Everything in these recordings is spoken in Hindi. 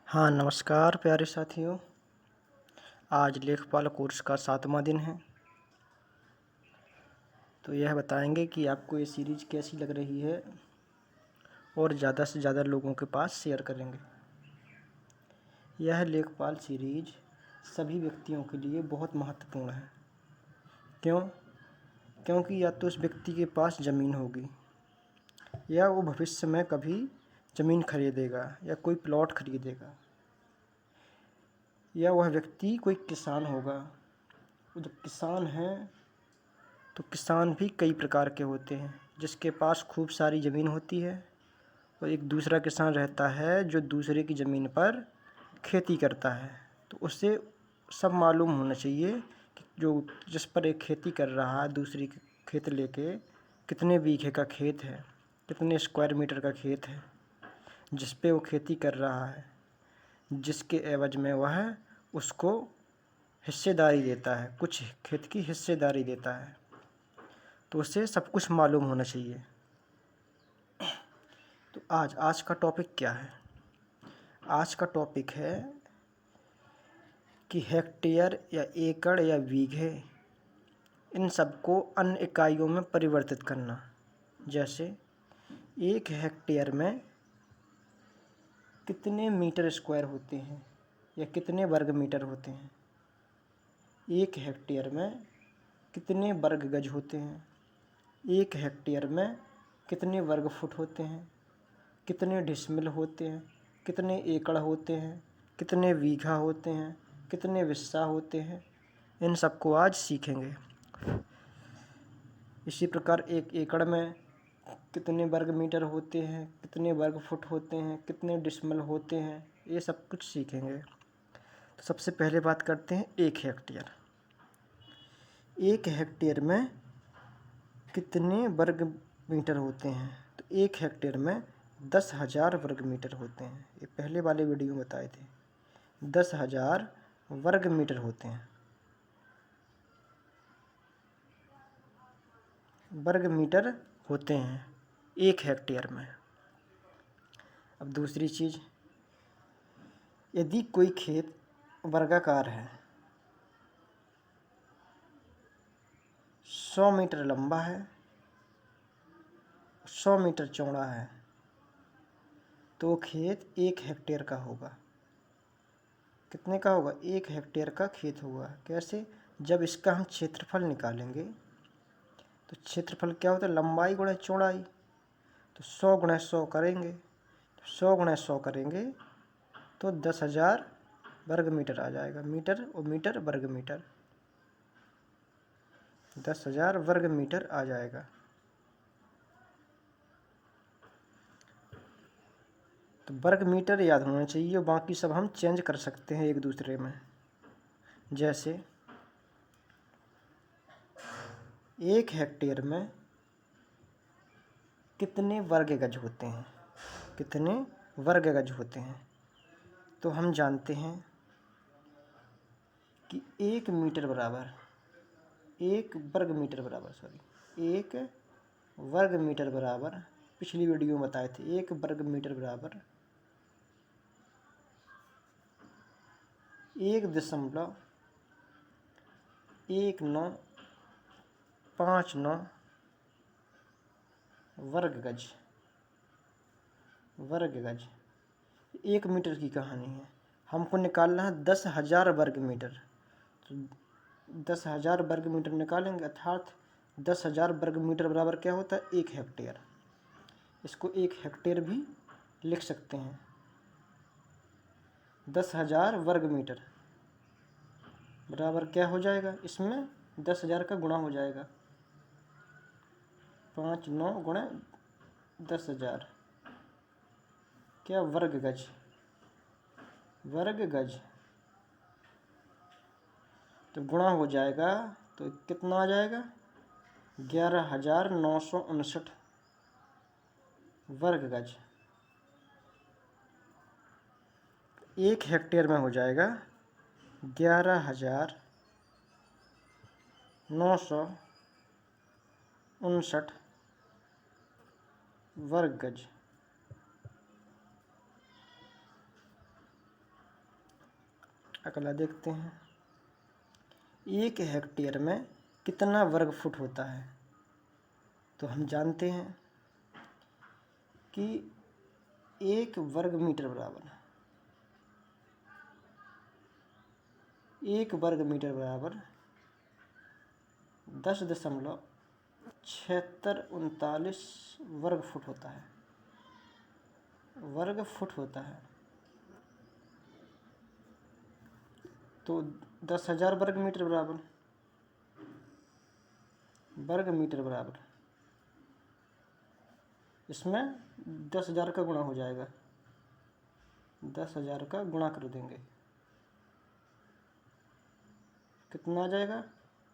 हाँ नमस्कार प्यारे साथियों। आज लेखपाल कोर्स का 7वां दिन है। तो यह बताएंगे कि आपको ये सीरीज कैसी लग रही है और ज़्यादा से ज़्यादा लोगों के पास शेयर करेंगे। यह लेखपाल सीरीज सभी व्यक्तियों के लिए बहुत महत्वपूर्ण है। क्यों? क्योंकि या तो उस व्यक्ति के पास ज़मीन होगी या वो भविष्य में कभी ज़मीन खरीदेगा या कोई प्लॉट खरीदेगा, या वह व्यक्ति कोई किसान होगा। वो जब किसान है तो किसान भी कई प्रकार के होते हैं। जिसके पास खूब सारी ज़मीन होती है और एक दूसरा किसान रहता है जो दूसरे की ज़मीन पर खेती करता है। तो उससे सब मालूम होना चाहिए कि जो जिस पर एक खेती कर रहा है दूसरी के खेत लेके कितने बीघे का खेत है, कितने स्क्वायर मीटर का खेत है जिस पे वो खेती कर रहा है, जिसके एवज में वह उसको हिस्सेदारी देता है, कुछ खेत की हिस्सेदारी देता है। तो उससे सब कुछ मालूम होना चाहिए। तो आज का टॉपिक क्या है? आज का टॉपिक है कि हेक्टेयर या एकड़ या बीघे, इन सबको अन्य इकाइयों में परिवर्तित करना। जैसे 1 हेक्टेयर में कितने मीटर स्क्वायर होते हैं या कितने वर्ग मीटर होते हैं। 1 हेक्टेयर में कितने वर्ग गज होते हैं। 1 हेक्टेयर में कितने वर्ग फुट होते हैं, कितने डिसमिल होते हैं, कितने एकड़ होते हैं, कितने बीघा होते हैं, कितने बिस्सा होते हैं। इन सबको आज सीखेंगे। इसी प्रकार 1 एकड़ में कितने वर्ग मीटर होते हैं, कितने वर्ग फुट होते हैं, कितने डिसमिल होते हैं, ये सब कुछ सीखेंगे। तो सबसे पहले बात करते हैं 1 हेक्टेयर। 1 हेक्टेयर में कितने वर्ग मीटर होते हैं? तो 1 हेक्टेयर में 10,000 वर्ग मीटर होते हैं। ये पहले वाले वीडियो में बताए थे। 10,000 वर्ग मीटर होते हैं। वर्ग मीटर होते हैं 1 हेक्टेयर में। अब दूसरी चीज़, यदि कोई खेत वर्गाकार है, 100 मीटर लंबा है, 100 मीटर चौड़ा है, तो खेत 1 हेक्टेयर का होगा। कितने का होगा? 1 हेक्टेयर का खेत होगा। कैसे? जब इसका हम क्षेत्रफल निकालेंगे तो क्षेत्रफल क्या होता है? लंबाई गुणा चौड़ाई। तो 100 गुणा 100 करेंगे, 100 गुणा 100 करेंगे तो 10,000 वर्ग मीटर आ जाएगा। मीटर और मीटर वर्ग मीटर, 10,000 वर्ग मीटर आ जाएगा। तो वर्ग मीटर याद होना चाहिए और बाकी सब हम चेंज कर सकते हैं एक दूसरे में। जैसे 1 हेक्टेयर में कितने वर्ग गज होते हैं, कितने वर्ग गज होते हैं? तो हम जानते हैं कि 1 मीटर बराबर, 1 वर्ग मीटर बराबर, 1 वर्ग मीटर बराबर, पिछली वीडियो में बताए थे, 1 वर्ग मीटर बराबर 1.1959 वर्ग गज। वर्ग गज 1 मीटर की कहानी है। हमको निकालना है 10,000 वर्ग मीटर। तो 10,000 वर्ग मीटर निकालेंगे, अर्थात 10,000 वर्ग मीटर बराबर क्या होता है? 1 हेक्टेयर। इसको 1 हेक्टेयर भी लिख सकते हैं। 10,000 वर्ग मीटर बराबर क्या हो जाएगा? इसमें 10,000 का गुणा हो जाएगा। 5×9 गुणा 10,000 क्या? वर्ग गज। वर्ग गज तो गुणा हो जाएगा तो कितना आ जाएगा? 11,959 वर्ग गज। 1 हेक्टेयर में हो जाएगा 11,959 वर्ग गज। अगला देखते हैं, 1 हेक्टेयर में कितना वर्ग फुट होता है। तो हम जानते हैं कि 1 वर्ग मीटर बराबर 1 वर्ग मीटर बराबर 10.7639 वर्ग फुट होता है। वर्ग फुट होता है। तो 10,000 वर्ग मीटर बराबर इसमें 10,000 का गुणा हो जाएगा। 10,000 का गुणा कर देंगे, कितना आ जाएगा?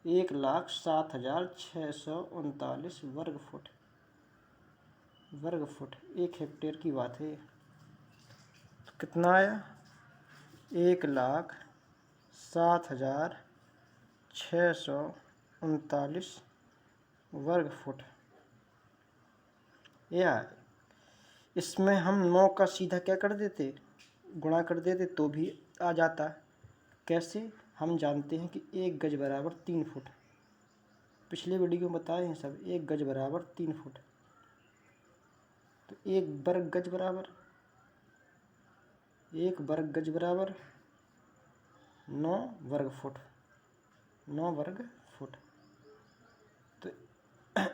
1,07,639 वर्ग फुट। 1 हेक्टेयर की बात है। तो कितना आया? 1,07,639 वर्ग फुट। या इसमें हम 9 का सीधा क्या कर देते, गुणा कर देते तो भी आ जाता। कैसे? हम जानते हैं कि 1 गज बराबर 3 फुट। पिछले वीडियो में बताए हैं सब। 1 गज बराबर 3 फुट। तो 1 वर्ग गज बराबर 9 वर्ग फुट। 9 वर्ग फुट। तो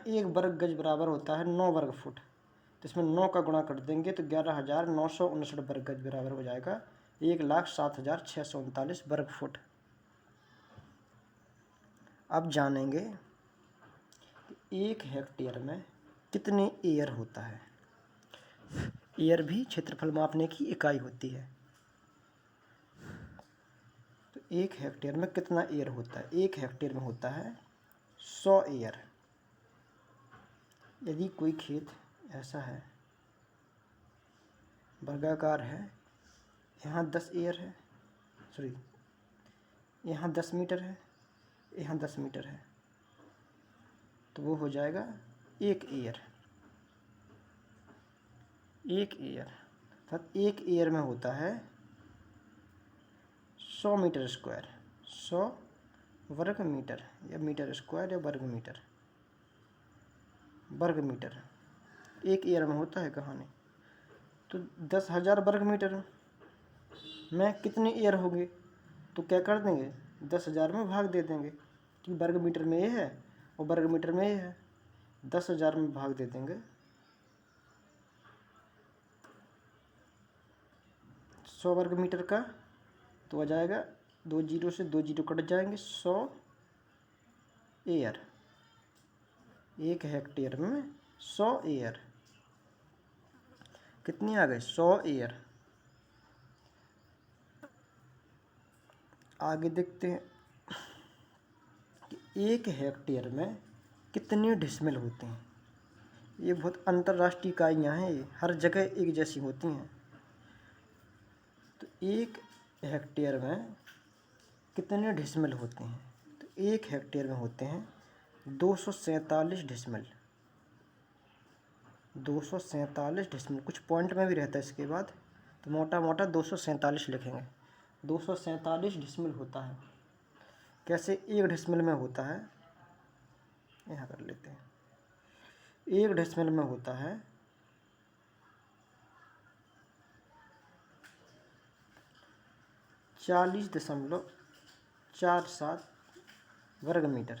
1 वर्ग गज बराबर होता है 9 वर्ग फुट। तो इसमें 9 का गुणा कर देंगे तो 11,959 वर्ग गज बराबर हो जाएगा 1,07,639 वर्ग फुट। अब जानेंगे कि 1 हेक्टेयर में कितने एयर होता है। एयर भी क्षेत्रफल मापने की इकाई होती है। तो 1 हेक्टेयर में कितना एयर होता है? 1 हेक्टेयर में होता है 100 एयर। यदि कोई खेत ऐसा है, वर्गाकार है, यहाँ 10 एयर है, यहाँ 10 मीटर है, यहाँ 10 मीटर है, तो वो हो जाएगा 1 एयर। 1 एयर अर्थात 1 एयर में होता है 100 मीटर स्क्वायर। 100 वर्ग मीटर या मीटर स्क्वायर या वर्ग मीटर। 1 एयर में होता है कहानी। तो 10,000 वर्ग मीटर में कितने एयर होंगे? तो क्या कर देंगे, 10,000 में भाग दे देंगे कि वर्ग मीटर में ये है और वर्ग मीटर में ये है। 10,000 में भाग दे देंगे 100 वर्ग मीटर का, तो आ जाएगा 2 जीरो से 2 जीरो कट जाएंगे, 100 एयर। 1 हेक्टेयर में 100 एयर। कितनी आ गई? 100 एयर। आगे देखते हैं कि 1 हेक्टेयर में कितने डिसमिल होते हैं। ये बहुत अंतर्राष्ट्रीय इकाइयाँ हैं, ये हर जगह एक जैसी होती हैं। तो 1 हेक्टेयर में कितने डिसमिल होते हैं? तो 1 हेक्टेयर में होते हैं 247 डिसमिल। 247 डिसमिल, कुछ पॉइंट में भी रहता है इसके बाद, तो मोटा मोटा 247 लिखेंगे। 247 डिसमिल होता है। कैसे? 1 डिसमिल में होता है, यहाँ कर लेते हैं, 1 डिसमिल में होता है 40.47 वर्ग मीटर।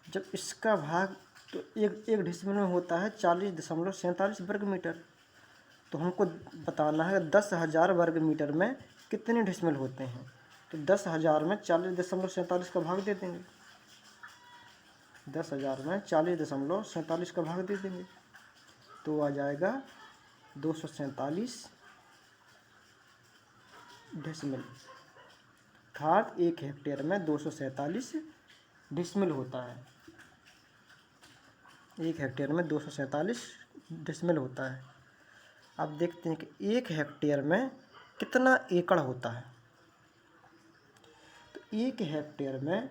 जब इसका भाग तो एक डिसमिल में होता है 40.47 वर्ग मीटर। तो हमको बताना है 10,000 वर्ग मीटर में कितने डिसमिल होते हैं। तो 10,000 में 40.47 का भाग दे देंगे। 10,000 में 40.47 का भाग दे देंगे तो आ जाएगा 247 डिसमिल। अर्थात 1 हेक्टेयर में 247 डिसमिल होता है। 1 हेक्टेयर में 247 डिसमिल होता है। अब देखते हैं कि 1 हेक्टेयर में कितना एकड़ होता है। तो 1 हेक्टेयर में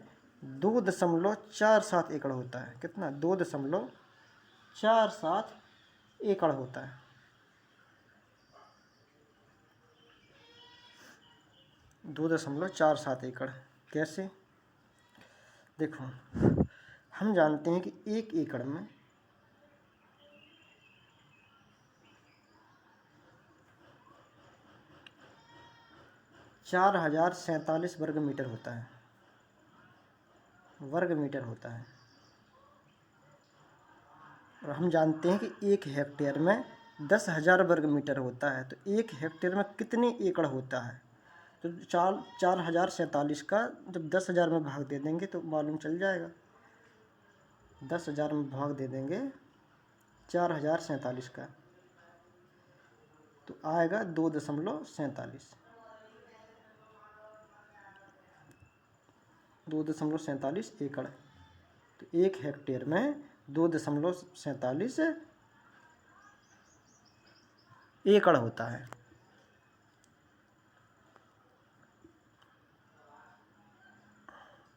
2.47 एकड़ होता है। कितना? 2.47 एकड़ होता है। 2.47 एकड़। कैसे? देखो, हम जानते हैं कि 1 एकड़ में 4047 वर्ग मीटर होता है, वर्ग मीटर होता है। और हम जानते हैं कि 1 हेक्टेयर में 10,000 वर्ग मीटर होता है। तो 1 हेक्टेयर में कितने एकड़ होता है? तो 4047 का जब 10,000 में भाग दे देंगे तो मालूम चल जाएगा। 10,000 में भाग दे देंगे 4047 का, तो आएगा 2.47। 2.47 एकड़। तो 1 हेक्टेयर में 2.47 एकड़ होता है।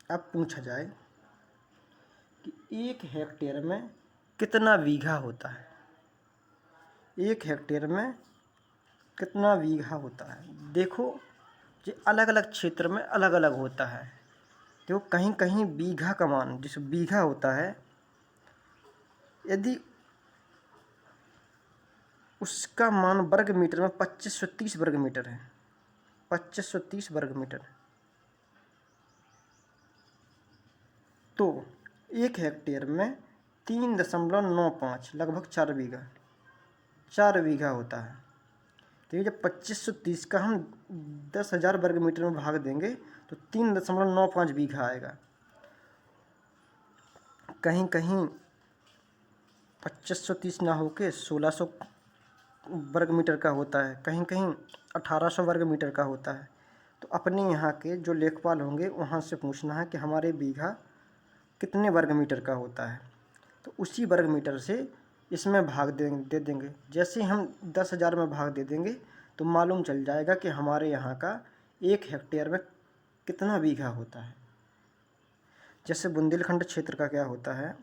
अब पूछा जाए कि 1 हेक्टेयर में कितना बीघा होता है? 1 हेक्टेयर में कितना बीघा होता है? देखो, ये अलग अलग क्षेत्र में अलग अलग होता है। देखो, कहीं कहीं बीघा का मान, जिस बीघा होता है, यदि उसका मान वर्ग मीटर में 2530 वर्ग मीटर है, 2530 वर्ग मीटर, तो 1 हेक्टेयर में 3.95 लगभग 4 बीघा होता है। तो ये जब 2530 का हम 10,000 वर्ग मीटर में भाग देंगे तो 3.95 बीघा आएगा। कहीं कहीं 2530 ना होके 1600 वर्ग मीटर का होता है, कहीं कहीं 1800 वर्ग मीटर का होता है। तो अपने यहाँ के जो लेखपाल होंगे वहाँ से पूछना है कि हमारे बीघा कितने वर्ग मीटर का होता है, तो उसी वर्ग मीटर से इसमें भाग दे देंगे। जैसे हम 10,000 में भाग दे देंगे तो मालूम चल जाएगा कि हमारे यहाँ का 1 हेक्टेयर में कितना बीघा होता है। जैसे बुंदेलखंड क्षेत्र का क्या होता है,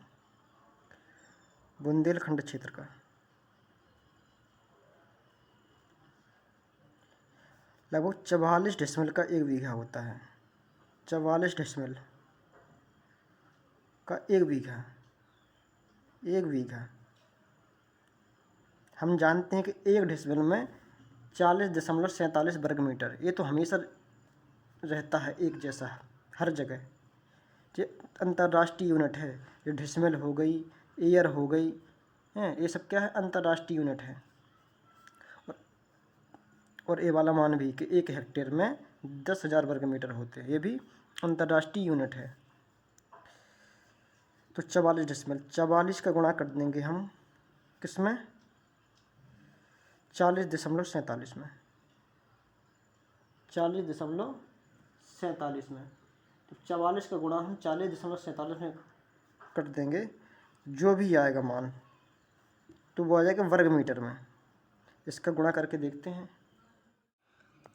बुंदेलखंड क्षेत्र का लगभग 44 डेसिमल का 1 बीघा होता है। 44 डेसिमल का 1 बीघा, 1 बीघा। हम जानते हैं कि 1 डेसिमल में 40.47 वर्ग मीटर। ये तो हमेशा रहता है एक जैसा हर जगह। ये अंतर्राष्ट्रीय यूनिट है। ये डेसिमल हो गई, एयर हो गई, हैं, ये सब क्या है? अंतर्राष्ट्रीय यूनिट है। और ये वाला मान भी कि 1 हेक्टेयर में 10,000 वर्ग मीटर होते हैं, ये भी अंतर्राष्ट्रीय यूनिट है। तो 44 डेसिमल, 44 का गुणा कर देंगे हम किसमें? 40.47 में, 40.47 में। तो 44 का गुणा हम 40.47 में कर देंगे, जो भी आएगा मान तो वो आ जाएगा वर्ग मीटर में। इसका गुणा करके देखते हैं।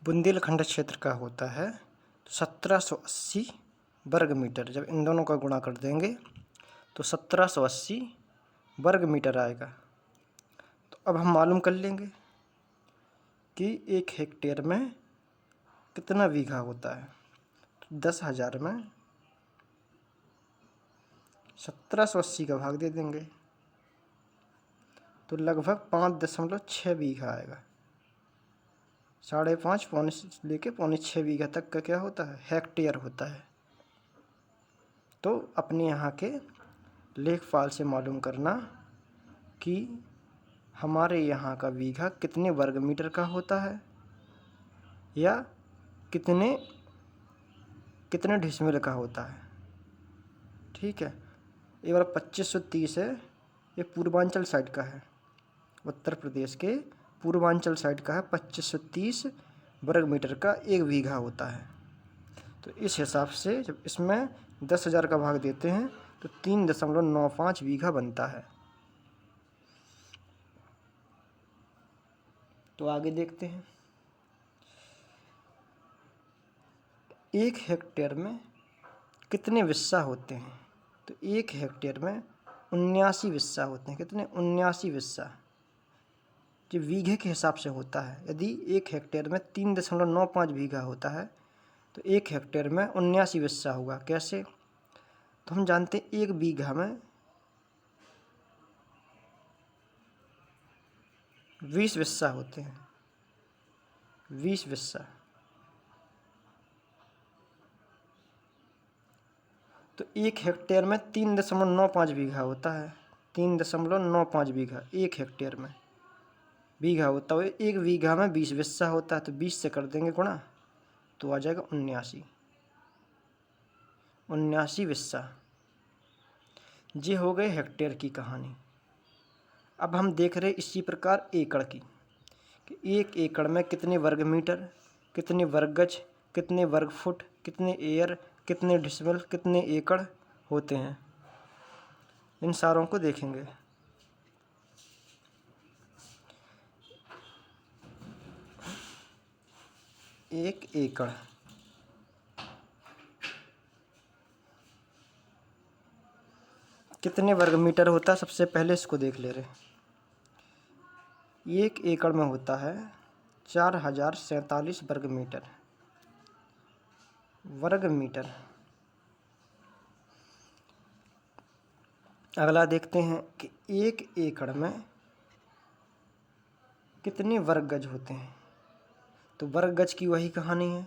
बुंदेलखंड क्षेत्र का होता है 1780 वर्ग मीटर। जब इन दोनों का गुणा कर देंगे तो 1780 वर्ग मीटर आएगा। तो अब हम मालूम कर लेंगे कि 1 हेक्टेयर में कितना बीघा होता है। तो 10,000 में 1780 का भाग दे देंगे तो लगभग 5.6 बीघा आएगा। 5.5 पौने लेके 5.6 बीघा तक का क्या होता है? हेक्टेयर होता है। तो अपने यहाँ के लेखपाल से मालूम करना कि हमारे यहाँ का बीघा कितने वर्ग मीटर का होता है या कितने डेसिमल का होता है। ठीक है, ये वाला 2530 है, ये पूर्वांचल साइड का है, उत्तर प्रदेश के पूर्वांचल साइड का है। 2530 वर्ग मीटर का 1 बीघा होता है। तो इस हिसाब से जब इसमें 10,000 का भाग देते हैं तो 3.95 बीघा बनता है। तो आगे देखते हैं। 1 हेक्टेयर में कितने विस्सा होते हैं? तो 1 हेक्टेयर में 79 विस्सा होते हैं। कितने? 79 विस्सा। जो बीघे के हिसाब से होता है। यदि 1 हेक्टेयर में 3.95 बीघा होता है तो 1 हेक्टेयर में 79 बिस्सा होगा। कैसे? तो हम जानते हैं 1 बीघा में 20 बिस्सा होते हैं, 20 बिस्सा। तो 1 हेक्टेयर में 3.95 बीघा होता है, 3.95 बीघा 1 हेक्टेयर में बीघा होता है। 1 बीघा में 20 बिस्सा होता है, तो 20 से कर देंगे गुणा, तो आ जाएगा 79 बिस्सा। ये हो गए हेक्टेयर की कहानी। अब हम देख रहे इसी प्रकार एकड़ की, कि 1 एकड़ में कितने वर्ग मीटर, कितने वर्ग गज, कितने वर्ग फुट, कितने एयर, कितने डिसमिल, कितने एकड़ होते हैं। इन सारों को देखेंगे। एक एकड़ कितने वर्ग मीटर होता है, सबसे पहले इसको देख ले रहे। 1 एकड़ में होता है 4047 वर्ग मीटर। वर्ग मीटर। अगला देखते हैं कि 1 एकड़ में कितने वर्ग गज होते हैं। तो वर्ग गज की वही कहानी है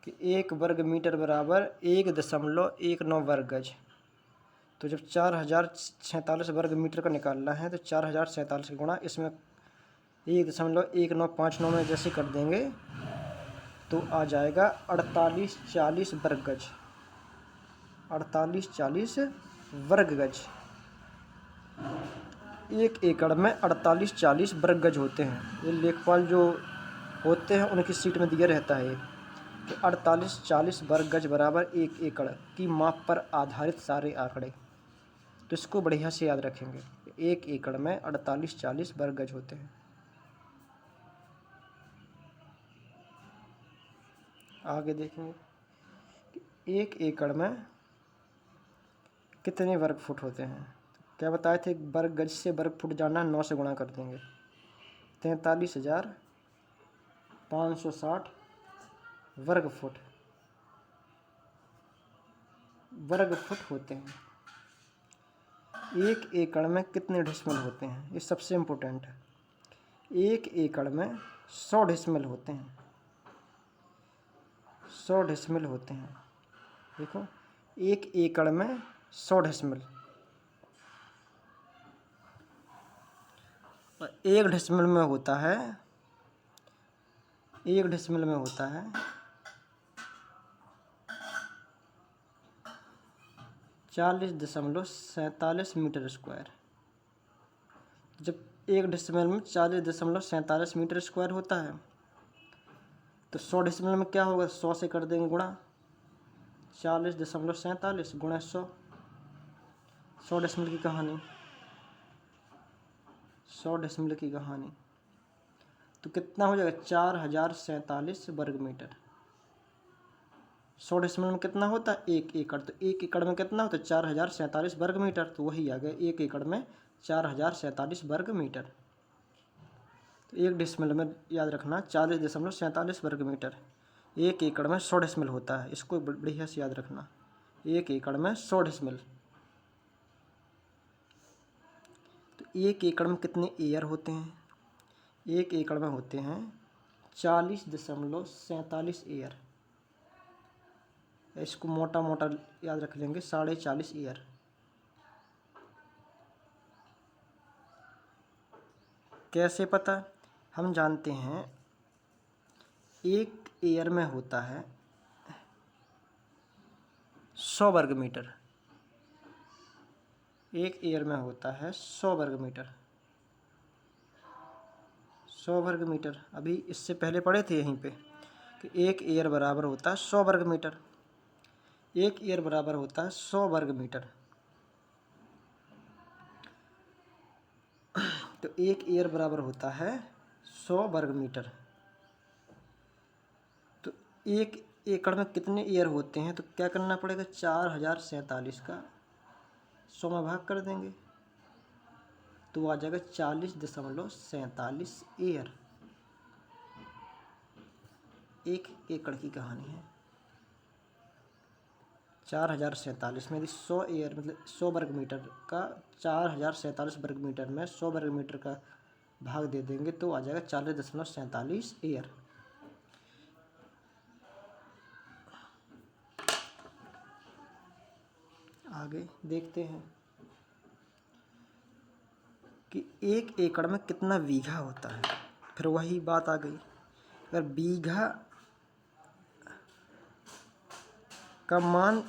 कि 1 वर्ग मीटर बराबर 1.19 वर्ग गज। तो जब 4047 वर्ग मीटर का निकालना है तो 4047 का गुणा इसमें 1.1959 में जैसे कर देंगे तो आ जाएगा 4840 वर्ग गज। 4840 वर्ग गज। 1 एकड़ में 4840 वर्ग गज होते हैं। ये लेखपाल जो होते हैं उनकी सीट में दिया रहता है कि 4840 वर्ग गज बराबर 1 एकड़ की माप पर आधारित सारे आंकड़े। तो इसको बढ़िया से याद रखेंगे। 1 एकड़ में 4840 वर्ग गज होते हैं। आगे देखेंगे कि 1 एकड़ में कितने वर्ग फुट होते हैं। तो क्या बताए थे, वर्ग गज से वर्ग फुट जाना, 9 से गुणा कर देंगे। 43,560 वर्ग फुट होते हैं। 1 एकड़ में कितने डिसमिल होते हैं, ये सबसे इम्पोर्टेंट है। 1 एकड़ में 100 डिसमिल होते हैं। 100 डिसमिल होते हैं। देखो 1 एकड़ में 100 डिसमिल। और 1 डिसमिल में होता है 40.47 मीटर स्क्वायर। जब 1 डिसमिल में 40.47 मीटर स्क्वायर होता है तो 100 डिसमिल में क्या होगा, 100 से कर देंगे गुणा। 40.47 गुणा 100। 100 डिसमिल की कहानी। 100 डिसमिल की कहानी तो कितना हो जाएगा, 4047 वर्ग मीटर। 100 डिसमिल में कितना होता है, 1 एकड़। तो 1 एकड़ में कितना होता है, 4047 वर्ग मीटर। तो वही आ गया, 1 एकड़ में 4047 वर्ग मीटर। तो 1 डिसमिल में याद रखना 40.47 वर्ग मीटर। 1 एकड़ में 100 डिसमिल होता है, इसको बढ़िया से याद रखना। 1 एकड़ में 100 डिसमिल। तो 1 एकड़ में कितने एयर होते हैं। 1 एकड़ में होते हैं 40.47 एयर। इसको मोटा मोटा याद रख लेंगे, 40.5 एयर। कैसे पता, हम जानते हैं 1 एयर में होता है 100 वर्ग मीटर। 1 एयर में होता है 100 वर्ग मीटर। 100 वर्ग मीटर अभी इससे पहले पढ़े थे यहीं पे कि 1 एयर बराबर होता है 100 वर्ग मीटर। 1 एयर बराबर होता है 100 वर्ग मीटर। तो 1 एयर बराबर होता है 100 वर्ग मीटर। तो 1 एकड़ में कितने एयर होते हैं, तो क्या करना पड़ेगा, 4047 का 100 में भाग कर देंगे तो आ जाएगा 40.47 एयर। 1 एकड़ की कहानी है। 4047 में यदि 100 एयर मतलब 100 वर्ग मीटर का 4047 वर्ग मीटर में 100 वर्ग मीटर का भाग दे देंगे तो आ जाएगा 40.47 एयर। आगे देखते हैं कि 1 एकड़ में कितना बीघा होता है। फिर वही बात आ गई, अगर बीघा का मान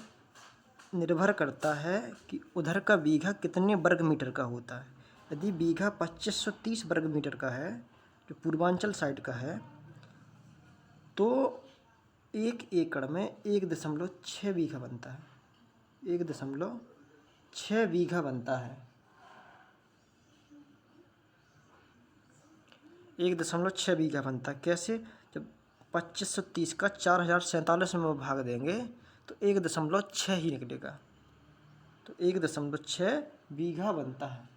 निर्भर करता है कि उधर का बीघा कितने वर्ग मीटर का होता है। यदि बीघा 2530 वर्ग मीटर का है, जो पूर्वांचल साइड का है, तो 1 एकड़ में 1.6 बीघा बनता है। 1.6 बीघा बनता है। 1.6 बीघा बनता है। कैसे? जब 2530 का 4047 में भाग देंगे तो 1.6 ही निकलेगा, तो 1.6 बीघा बनता है।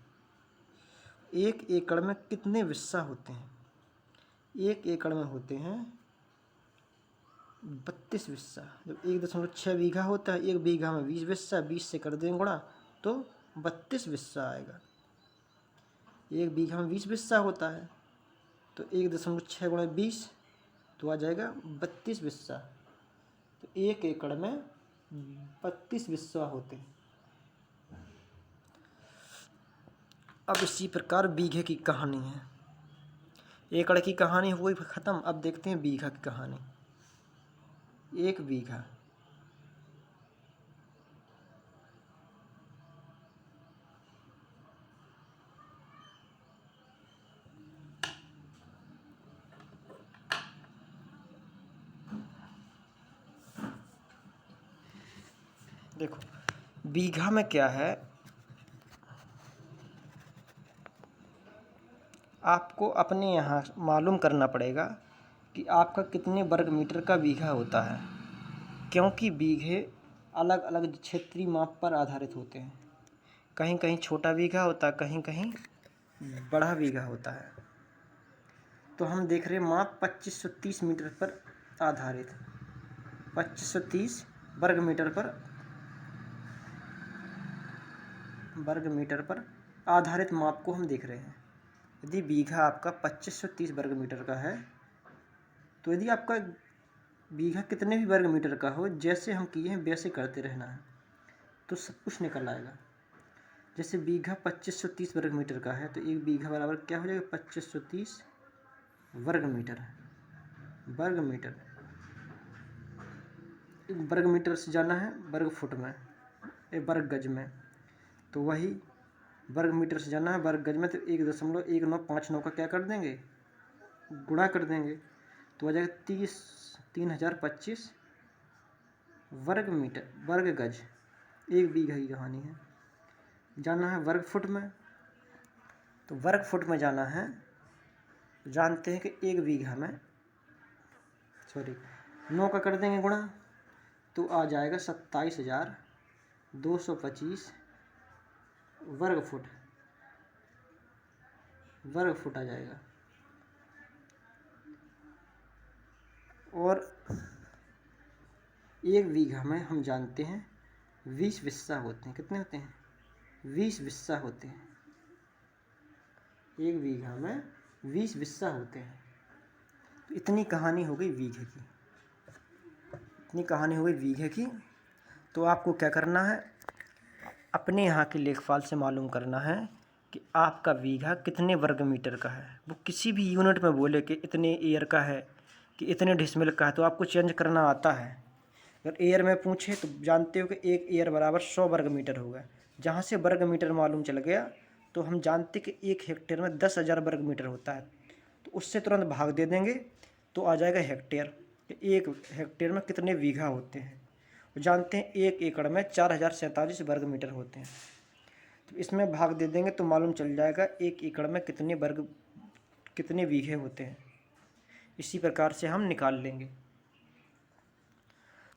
1 एकड़ में कितने विस्सा होते हैं? 1 एकड़ में होते हैं 32 विस्सा। जब 1.6 बीघा होता है, 1 बीघा में 20 विस्सा, 20 से कर देंगे गुणा तो 32 विस्सा आएगा। 1 बीघा में 20 विस्सा होता है तो 1.6 गुणा 20 तो आ जाएगा 32 विस्सा। तो 1 एकड़ में 32 विस्सा होते हैं। अब इसी प्रकार बीघे की कहानी है। एकड़ की कहानी हुई ख़त्म। अब देखते हैं बीघा की कहानी। 1 बीघा, देखो बीघा में क्या है, आपको अपने यहाँ मालूम करना पड़ेगा कि आपका कितने वर्ग मीटर का बीघा होता है, क्योंकि बीघे अलग अलग क्षेत्रीय माप पर आधारित होते हैं। कहीं कहीं छोटा बीघा होता है, कहीं कहीं बड़ा बीघा होता है। तो हम देख रहे हैं माप 2530 मीटर पर आधारित, 2530 वर्ग मीटर पर आधारित माप को हम देख रहे हैं। यदि बीघा आपका 2530 वर्ग मीटर का है, तो यदि आपका बीघा कितने भी वर्ग मीटर का हो, जैसे हम किए हैं वैसे करते रहना है तो सब कुछ निकल आएगा। जैसे बीघा 2530 वर्ग मीटर का है तो 1 बीघा बराबर क्या हो जाएगा? 2530 वर्ग मीटर। वर्ग मीटर से जाना है वर्ग फुट में, वर्ग गज में, तो वही वर्ग मीटर से जाना है वर्ग गज में। तो 1.1959 का क्या कर देंगे? गुणा कर देंगे तो आ जाएगा 3025 वर्ग मीटर, वर्ग गज। 1 बीघा की कहानी है। जाना है वर्ग फुट में, तो वर्ग फुट में जाना है, जानते हैं कि 1 बीघा में 9 का कर देंगे गुणा तो आ जाएगा 27,225 वर्ग फुट आ जाएगा। और 1 बीघा में हम जानते हैं 20 विस्सा होते हैं। कितने होते हैं? 20 विस्सा होते हैं। 1 बीघा में 20 विस्सा होते हैं। तो इतनी कहानी हो गई बीघे की। तो आपको क्या करना है, अपने यहाँ के लेखपाल से मालूम करना है कि आपका बीघा कितने वर्ग मीटर का है। वो किसी भी यूनिट में बोले कि इतने एयर का है कि इतने डिसमिल का है, तो आपको चेंज करना आता है। अगर एयर में पूछे तो जानते हो कि 1 एयर बराबर 100 वर्ग मीटर होगा। जहाँ से वर्ग मीटर मालूम चल गया तो हम जानते कि 1 हेक्टेयर में 10,000 वर्ग मीटर होता है, तो उससे तुरंत भाग दे देंगे तो आ जाएगा हेक्टेयर। 1 हेक्टेयर में कितने बीघा होते हैं। जानते हैं 1 एकड़ में 4047 वर्ग मीटर होते हैं, तो इसमें भाग दे देंगे तो मालूम चल जाएगा 1 एकड़ में कितने बीघे होते हैं। इसी प्रकार से हम निकाल लेंगे।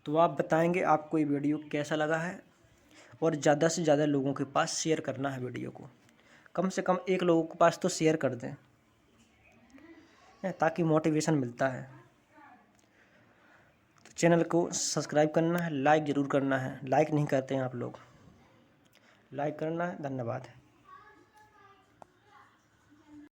तो आप बताएंगे आपको ये वीडियो कैसा लगा है, और ज़्यादा से ज़्यादा लोगों के पास शेयर करना है वीडियो को। कम से कम 1 लोगों के पास तो शेयर कर दें, ताकि मोटिवेशन मिलता है। चैनल को सब्सक्राइब करना है, लाइक ज़रूर करना है। लाइक नहीं करते हैं आप लोग, लाइक करना है। धन्यवाद।